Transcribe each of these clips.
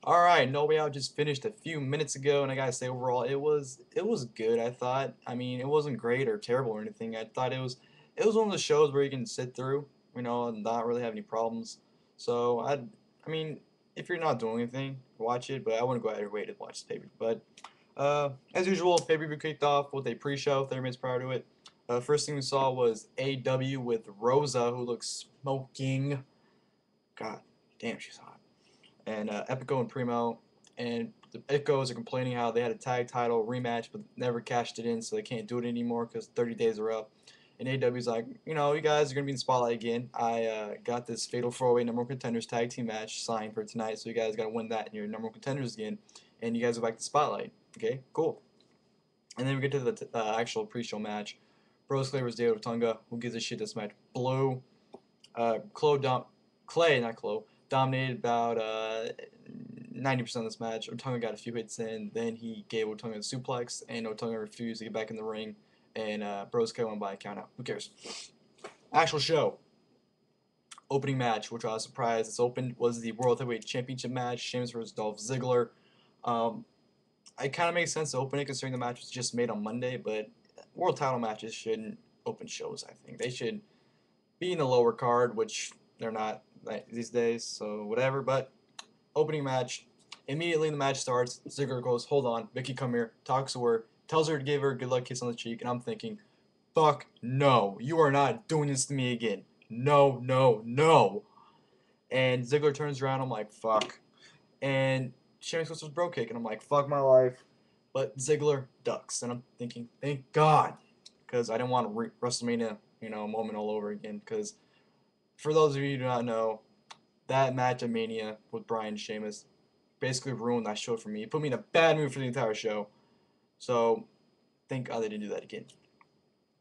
Alright, No Way Out just finished a few minutes ago, and I gotta say overall it was good, I thought. I mean, it wasn't great or terrible or anything. I thought it was one of the shows where you can sit through, and not really have any problems. So I mean, if you're not doing anything, watch it, but I wouldn't go out of your way to watch the pay-per-view. But as usual, pay-per-view kicked off with a pre-show 30 minutes prior to it. First thing we saw was AW with Rosa, who looks smoking. God damn, she's hot. And Epico and Primo. And the Ecos are complaining how they had a tag title rematch but never cashed it in, so they can't do it anymore because 30 days are up. And AW's like, you guys are going to be in the spotlight again. I got this Fatal 4-Way number one contenders tag team match signed for tonight, so you guys got to win that and you're number one contenders again. And you guys are back to the spotlight. Okay, cool. And then we get to the actual pre-show match. Brodus Clay vs. David Otunga. Who gives a shit? This match blew. Clay, not Chloe, dominated about 90% of this match. Otunga got a few hits in, then he gave Otunga a suplex, and Otunga refused to get back in the ring, and Bros Clay won by a count out. Who cares? Actual show. Opening match, which I was surprised it's opened, was the World Heavyweight Championship match, Sheamus vs. Dolph Ziggler. Um, it kind of makes sense to open it considering the match was just made on Monday, but world title matches shouldn't open shows, I think. They should be in the lower card, which they're not these days, so whatever. But opening match, immediately the match starts. Ziggler goes, "Hold on, Vicky, come here." Talks to her, tells her to give her a good luck kiss on the cheek, and I'm thinking, "Fuck no, you are not doing this to me again. No, no, no." And Ziggler turns around. I'm like, "Fuck." And Sheamus goes to his bro kick, and I'm like, "Fuck my life." But Ziggler ducks, and I'm thinking, "Thank God," because I didn't want a WrestleMania, moment all over again. Because for those of you who do not know, that match at Mania with Bryan and Sheamus basically ruined that show for me. It put me in a bad mood for the entire show. So thank God they didn't do that again.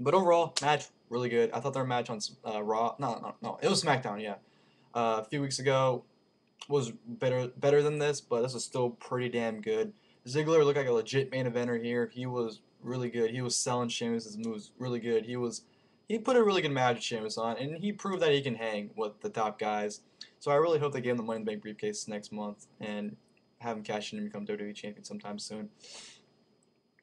But overall, match really good. I thought their match on Raw, no, it was SmackDown, yeah, a few weeks ago was better than this, but this was still pretty damn good. Ziggler looked like a legit main eventer here. He was really good. He was selling Sheamus' moves really good. He put a really good match with Sheamus on, and he proved that he can hang with the top guys. So I really hope they give him the Money in the Bank briefcase next month and have him cash in and become WWE champion sometime soon.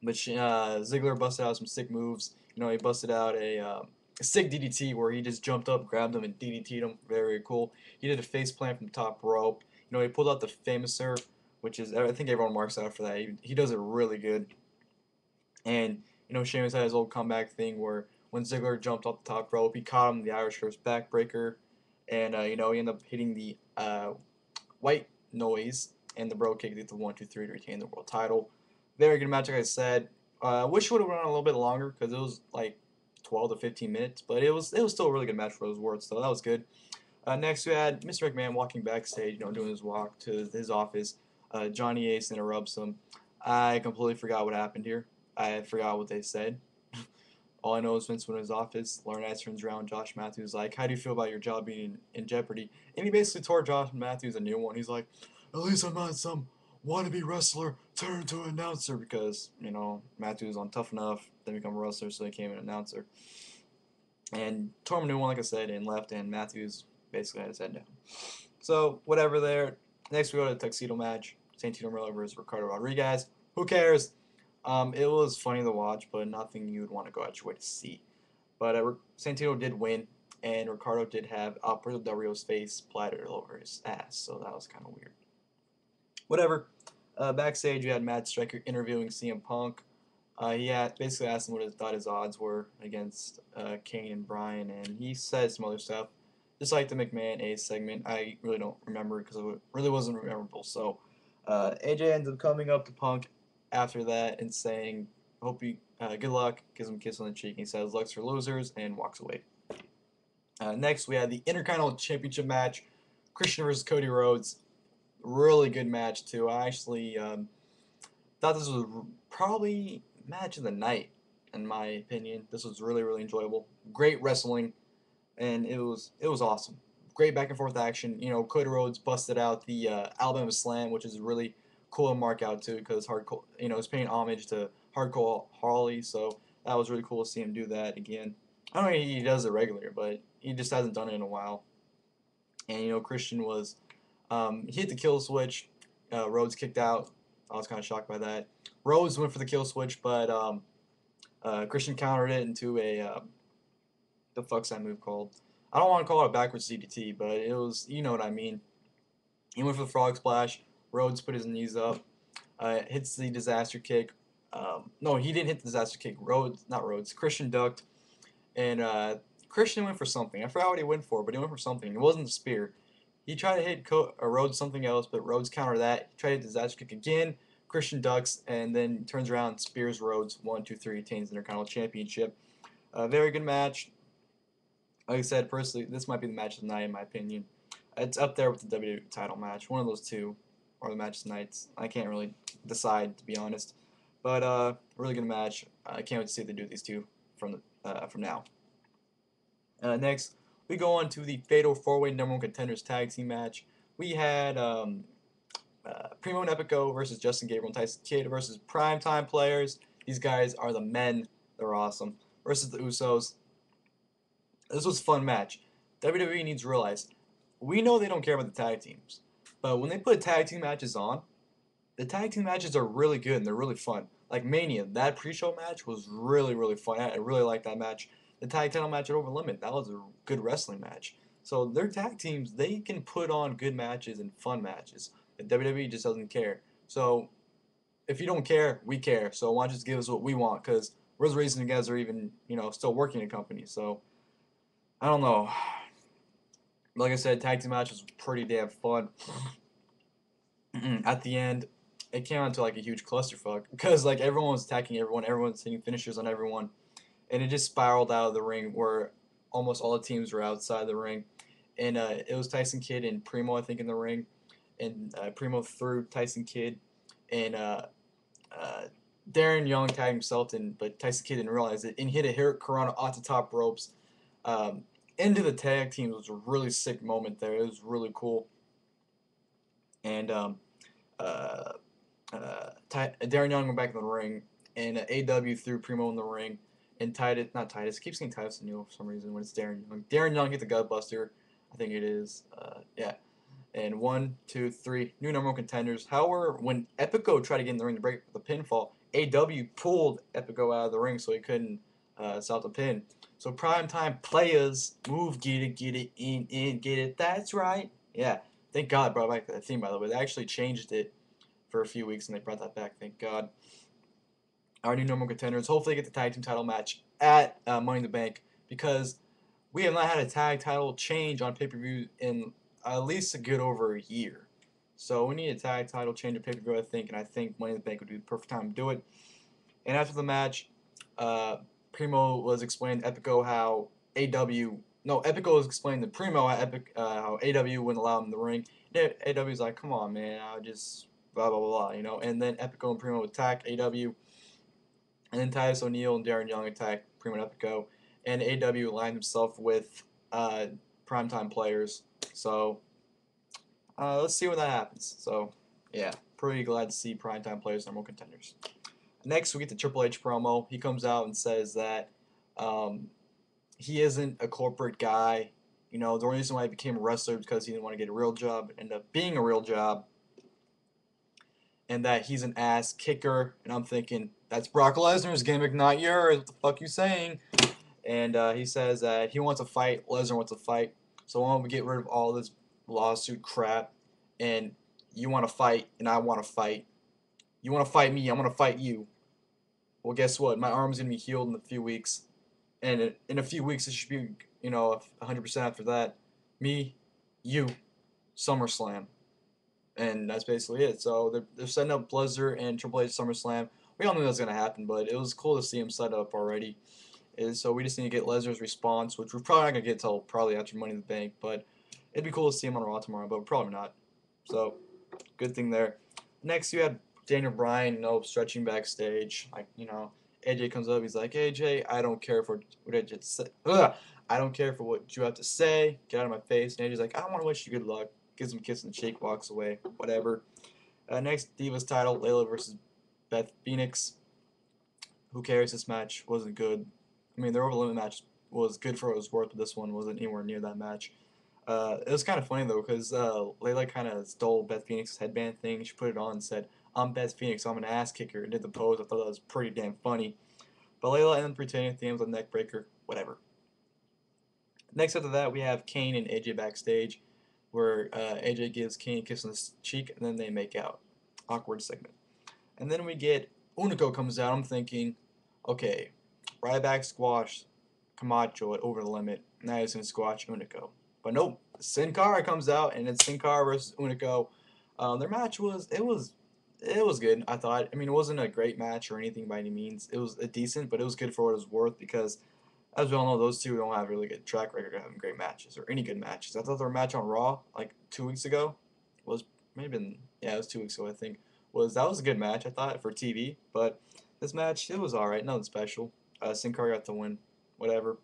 But Ziggler busted out some sick moves. He busted out a sick DDT where he just jumped up, grabbed him, and DDT'd him. Very cool. He did a face plant from the top rope. He pulled out the Famouser, which is, I think everyone marks out for that. He does it really good. And, Sheamus had his old comeback thing where when Ziggler jumped off the top rope, he caught him in the Irish Curse backbreaker. And, he ended up hitting the white noise and the bro kick to the 1-2-3 to retain the world title. Very good match, like I said. I wish it would have run a little bit longer because it was like 12 to 15 minutes, but it was still a really good match for those words, so that was good. Next, we had Mr. McMahon walking backstage, doing his walk to his office. Johnny Ace interrupts him. I completely forgot what happened here. I forgot what they said. All I know is Vince went in his office. Laurinaitis turns around. Josh Matthews like, "How do you feel about your job being in jeopardy?" And he basically tore Josh Matthews a new one. He's like, "At least I'm not some wannabe wrestler turned to an announcer," because Matthews on Tough Enough, then become a wrestler, so he became an announcer. And tore him a new one, like I said, and left, and Matthews basically had his head down. So whatever there. Next we go to the Tuxedo Match. Santino Marella versus Ricardo Rodriguez. Who cares? It was funny to watch, but nothing you would want to go out your way to see. But Santino did win, and Ricardo did have Alberto Del Rio's face splattered all over his ass, so that was kind of weird. Whatever. Backstage, you had Matt Striker interviewing CM Punk. He basically asked him what he thought his odds were against Kane and Bryan, and he said some other stuff. Just like the McMahon A segment, I really don't remember because it really wasn't memorable. So AJ ends up coming up to Punk after that and saying, "Hope you good luck." Gives him a kiss on the cheek. And he says, "Luck's for losers," and walks away. Next, we had the Intercontinental Championship match: Christian versus Cody Rhodes. Really good match too. I actually thought this was probably match of the night, in my opinion. This was really really enjoyable. Great wrestling, and it was awesome. Great back and forth action. Cody Rhodes busted out the Alabama Slam, which is really cool to mark out too, because hardcore. It's paying homage to Hardcore Harley, so that was really cool to see him do that again. I don't know if he does it regular, but he just hasn't done it in a while. And Christian was he hit the kill switch, Rhodes kicked out. I was kind of shocked by that. Rhodes went for the kill switch, but Christian countered it into a the fuck's that move called? I don't want to call it a backwards DDT, but it was, you know what I mean. He went for the frog splash. Rhodes put his knees up, hits the disaster kick. No, he didn't hit the disaster kick. Not Rhodes. Christian ducked, and Christian went for something. I forgot what he went for, but he went for something. It wasn't the spear. He tried to hit Rhodes something else, but Rhodes countered that. He tried to hit the disaster kick again. Christian ducks and then turns around and spears Rhodes. 1, 2, 3, retains the Intercontinental Championship. A very good match. Like I said, personally, this might be the match of the night in my opinion. It's up there with the WWE title match. One of those two are the matches nights. I can't really decide, to be honest. But really good match. I can't wait to see if they do these two from now. Next, we go on to the Fatal 4-Way Number 1 Contenders Tag Team match. We had Primo and Epico versus Justin Gabriel and Tyson Kidd versus Primetime Players. These guys are the men. They're awesome. Versus the Usos. This was a fun match. WWE needs to realize, we know they don't care about the tag teams, but when they put tag team matches on, the tag team matches are really good and they're really fun. Like Mania, that pre-show match was really, really fun. I really liked that match. The tag title match at Over Limit, that was a good wrestling match. So their tag teams, they can put on good matches and fun matches. The WWE just doesn't care. So if you don't care, we care. So why don't you just give us what we want? Because we're the reason you guys are even, still working in a company. So I don't know. Like I said, tag team match was pretty damn fun. At the end, it came out to like a huge clusterfuck because like everyone was attacking everyone, everyone's hitting finishers on everyone, and it just spiraled out of the ring where almost all the teams were outside the ring, and it was Tyson Kidd and Primo I think in the ring, and Primo threw Tyson Kidd, and Darren Young tagged himself in, but Tyson Kidd didn't realize it and hit a Hurricanrana off the top ropes. Into the tag teams was a really sick moment there. It was really cool. And Darren Young went back in the ring, and AW threw Primo in the ring, and not Titus, I keep saying Titus O'Neil for some reason when it's Darren Young. Darren Young hit the Gutbuster, I think it is. Yeah. And 1, 2, 3, new number 1 contenders. However, when Epico tried to get in the ring to break up the pinfall, AW pulled Epico out of the ring so he couldn't stop the pin. So Primetime Players, move, get it, in, get it. That's right. Yeah. Thank God brought back that theme, by the way. They actually changed it for a few weeks, and they brought that back. Thank God. Our new number 1 contenders. Hopefully get the tag team title match at Money in the Bank, because we have not had a tag title change on pay-per-view in at least a good over a year. So we need a tag title change on pay-per-view, I think, and I think Money in the Bank would be the perfect time to do it. And after the match, Primo was explaining to Epico how Epico was explaining to Primo how AW wouldn't allow him in the ring. AW's like, come on, man, I'll just blah, blah, blah, And then Epico and Primo attack AW. And then Titus O'Neil and Darren Young attack Primo and Epico. And AW aligned himself with Primetime Players. So let's see when that happens. So, yeah, pretty glad to see Primetime Players number 1 contenders. Next, we get the Triple H promo. He comes out and says that he isn't a corporate guy. The only reason why he became a wrestler is because he didn't want to get a real job. Ended up being a real job. And that he's an ass kicker. And I'm thinking, that's Brock Lesnar's gimmick, not yours. What the fuck you saying? And he says that he wants to fight. Lesnar wants to fight. So why don't we get rid of all this lawsuit crap? And you want to fight, and I want to fight. You want to fight me, I'm going to fight you. Well, guess what? My arm's going to be healed in a few weeks. And in a few weeks, it should be, 100% after that. Me, you, SummerSlam. And that's basically it. So they're setting up Lesnar and Triple H SummerSlam. We all knew that was going to happen, but it was cool to see him set up already. So we just need to get Lesnar's response, which we're probably not going to get until probably after Money in the Bank. But it'd be cool to see him on Raw tomorrow, but probably not. So, good thing there. Next, you had Daniel Bryan, stretching backstage. AJ comes up, he's like, AJ, I don't care for what I just said. I don't care for what you have to say. Get out of my face. And AJ's like, I want to wish you good luck. Gives him a kiss and shake, walks away. Whatever. Next, Divas title, Layla versus Beth Phoenix. Who cares? This match wasn't good. Their Over Limit match was good for what it was worth, but this one wasn't anywhere near that match. It was kind of funny though, because Layla kind of stole Beth Phoenix's headband thing. She put it on and said, "I'm Beth Phoenix, so I'm an ass kicker," and did the pose. I thought that was pretty damn funny. But Layla ended up retaining at the end with a neck breaker. Whatever. Next after that, we have Kane and AJ backstage, where AJ gives Kane a kiss on the cheek, and then they make out. Awkward segment. And then we get Hunico comes out. I'm thinking, okay, Ryback squash Camacho at over the limit. Now he's gonna squash Hunico. But nope, Cara comes out, and it's Cara versus Hunico. Their match was good. I thought. I mean, it wasn't a great match or anything by any means. It was a decent, but it was good for what it was worth because, as we all know, those two don't have a really good track record of having great matches or any good matches. I thought their match on Raw like 2 weeks ago was maybe yeah, it was 2 weeks ago I think. That was a good match I thought for TV, but this match it was all right, nothing special. Sin Cara got the win, whatever.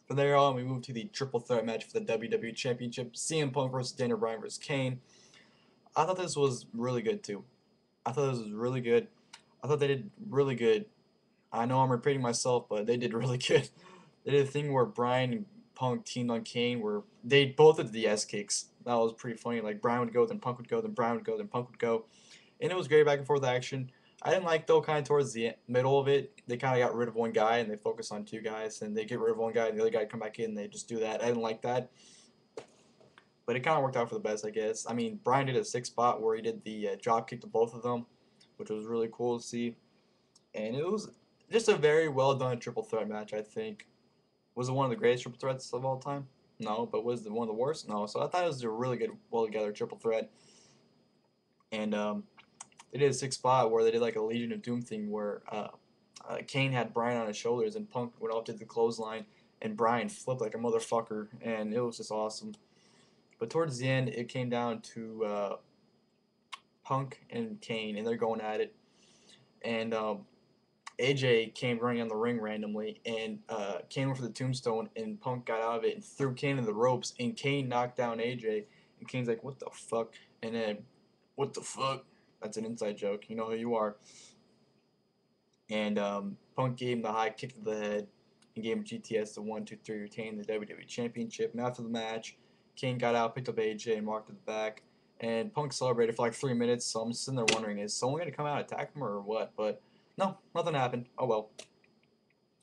From there on, we move to the triple threat match for the WWE Championship: CM Punk versus Daniel Bryan versus Kane. I thought this was really good too. I thought this was really good. I thought they did really good. I know I'm repeating myself, but they did really good. They did a thing where Bryan and Punk teamed on Kane, where they both did the S kicks. That was pretty funny. Like Bryan would go, then Punk would go, then Bryan would go, then Punk would go, and it was great back and forth action. I didn't like though kind of towards the middle of it. They kind of got rid of one guy and they focus on two guys, and they get rid of one guy and the other guy come back in. And they just do that. I didn't like that, but it kind of worked out for the best, I guess. I mean, Bryan did a 6 spot where he did the drop kick to both of them, which was really cool to see, and it was just a very well done triple threat match. I think was it one of the greatest triple threats of all time? No, but was it one of the worst? No. So I thought it was a really good, well together triple threat, and they did a 6 spot where they did like a Legion of Doom thing where Kane had Bryan on his shoulders and Punk went off to the clothesline and Bryan flipped like a motherfucker, and it was just awesome. But towards the end, it came down to Punk and Kane, and they're going at it. And AJ came running on the ring randomly, and Kane went for the tombstone, and Punk got out of it and threw Kane in the ropes, and Kane knocked down AJ. And Kane's like, "What the fuck?" And then, "What the fuck?" That's an inside joke. You know who you are. And Punk gave him the high kick to the head and gave him GTS to 1, 2, 3, retain the WWE Championship. And after the match, Kane got out, picked up AJ, and walked to the back. And Punk celebrated for like 3 minutes. So I'm just sitting there wondering, is someone going to come out and attack him or what? But no, nothing happened. Oh well.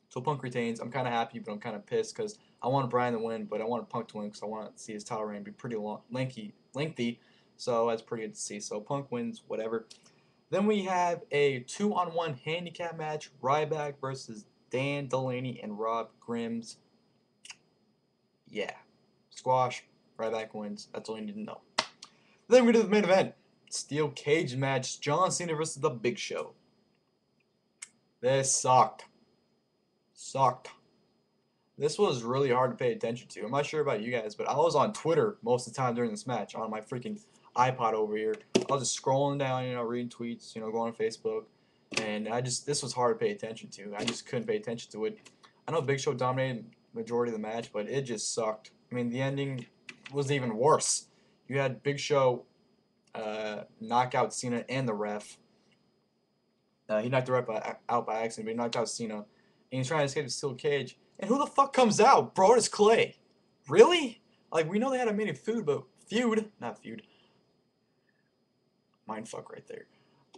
So Punk retains. I'm kind of happy, but I'm kind of pissed because I wanted Bryan to win, but I wanted Punk to win because I want to see his title reign be pretty long, lengthy. So that's pretty good to see. So Punk wins, whatever. Then we have a 2-on-1 handicap match: Ryback versus Dan Delaney and Rob Grims. Yeah, squash. Ryback wins. That's all you need to know. Then we do the main event: steel cage match: John Cena versus The Big Show. This sucked. This was really hard to pay attention to. I'm not sure about you guys, but I was on Twitter most of the time during this match on my freaking iPod over here. I was just scrolling down, reading tweets, going on Facebook, and this was hard to pay attention to. I just couldn't pay attention to it. I know Big Show dominated the majority of the match, but it just sucked. I mean, the ending was even worse. You had Big Show knock out Cena and the ref. He knocked the ref out by accident, but he knocked out Cena. And he's trying to escape the steel cage. And who the fuck comes out? Brodus Clay. Really? Like, we know they had a mini feud. Not feud. Mindfuck right there.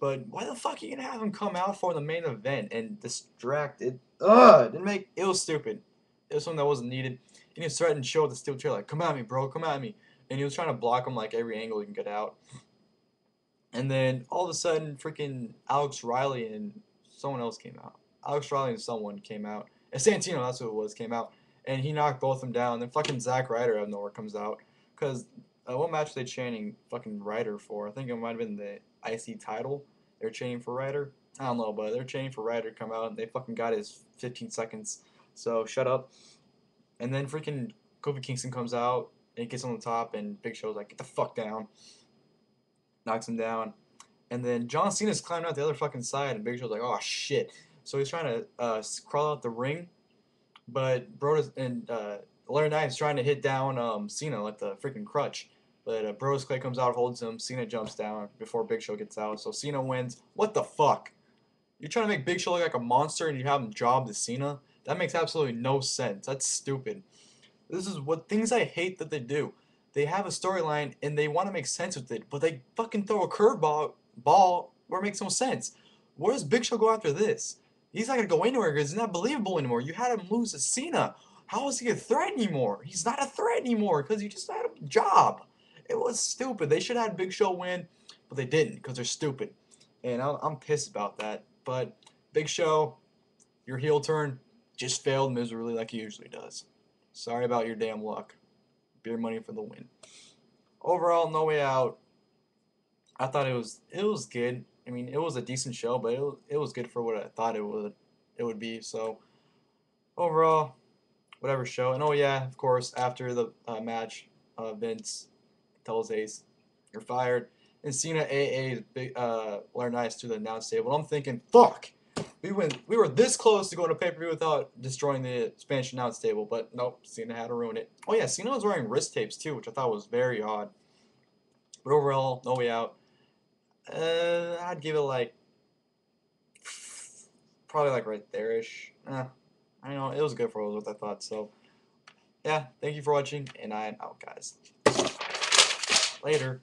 But why the fuck are you gonna have him come out for the main event and distract it? It was stupid. It was something that wasn't needed. And he was threatening to show with the steel chair, like, "Come at me, bro, come at me." And he was trying to block him like every angle he can get out. And then all of a sudden, freaking Alex Riley and someone else came out. Alex Riley and someone came out. And Santino, that's who it was, came out. And he knocked both of them down. And then fucking Zack Ryder out of nowhere comes out. Because what match were they chanting fucking Ryder for? I think it might have been the IC title. They're chanting for Ryder. I don't know, but they're chanting for Ryder to come out. And they fucking got his 15 seconds. So shut up. And then freaking Kofi Kingston comes out. And he gets on the top. And Big Show's like, "Get the fuck down." Knocks him down. And then John Cena's climbing out the other fucking side. And Big Show's like, "Oh shit." So he's trying to crawl out the ring, but Brodus and Larry Knight is trying to hit down Cena like the freaking crutch. But Brodus Clay comes out, holds him. Cena jumps down before Big Show gets out. So Cena wins. What the fuck? You're trying to make Big Show look like a monster and you have him job to Cena? That makes absolutely no sense. That's stupid. This is what things I hate that they do. They have a storyline and they want to make sense with it, but they fucking throw a curveball where it makes no sense. Where does Big Show go after this? He's not gonna go anywhere because he's not believable anymore. You had him lose to Cena. How is he a threat anymore? He's not a threat anymore because he just had a job. It was stupid. They should have had Big Show win, but they didn't because they're stupid. And I'm pissed about that. But Big Show, your heel turn just failed miserably like he usually does. Sorry about your damn luck. Beer money for the win. Overall, No Way Out. I thought it was good. I mean, it was a decent show, but it was good for what I thought it would be. So overall, whatever show. And oh yeah, of course, after the match, Vince tells Ace, "You're fired." And Cena AA big Larry Nice to the announce table. And I'm thinking, fuck. We were this close to going to pay-per-view without destroying the Spanish announce table, but nope, Cena had to ruin it. Oh yeah, Cena was wearing wrist tapes too, which I thought was very odd. But overall, No Way Out. I'd give it like probably like right there-ish. I know it was good for what I thought. So yeah, thank you for watching, and I'm out, guys. Later.